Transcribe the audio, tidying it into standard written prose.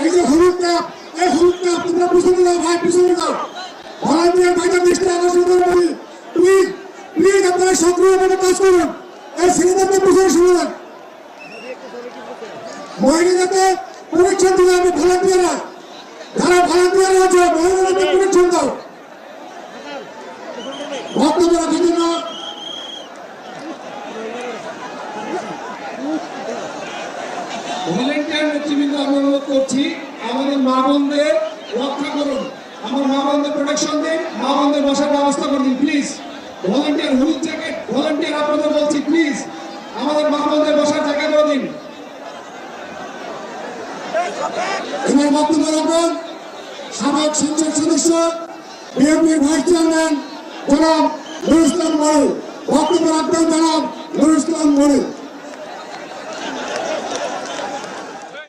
এই যে হলুদ ক্যাপ, এই হলুদ ক্যাপ তোমরা পিছনে যাও ভাই, পিছনে যাও। ভলান্টিয়ার ভাইদের দৃষ্টি আকর্ষণ করে বলি, প্লিজ প্লিজ আপনারা সক্রিয়ভাবে কাজ করুন। এই ছেলেদেরকে পিছনে শুনে যান। মহিলাদেরকে প্রোটেকশন দিলে আমি ভলান্টিয়াররা, যারা ভলান্টিয়ার আছে মহিলাদেরকে প্রোটেকশন দাও। বক্তব্য রাখার জন্য ভলান্টিয়ার নেতৃবৃন্দ আমি অনুরোধ করছি, আমাদের মা বোনদের রক্ষা করুন, আমার মা বোনদের প্রোটেকশন দিন, মা বোনদের বসার ব্যবস্থা করে দিন প্লিজ। ভলান্টিয়ার হলুদ জ্যাকেট, ভলান্টিয়ার আপনাদের বলছি প্লিজ আমাদের মা বোনদের বসার জায়গা করে দিন। এবার বক্তব্য রাখবেন সাবেক সংসদ সদস্য বিএনপির ভাইস চেয়ারম্যান জনাব নুরুল ইসলাম মনির। বক্তব্য রাখবেন জনাব নুরুল ইসলাম মনির।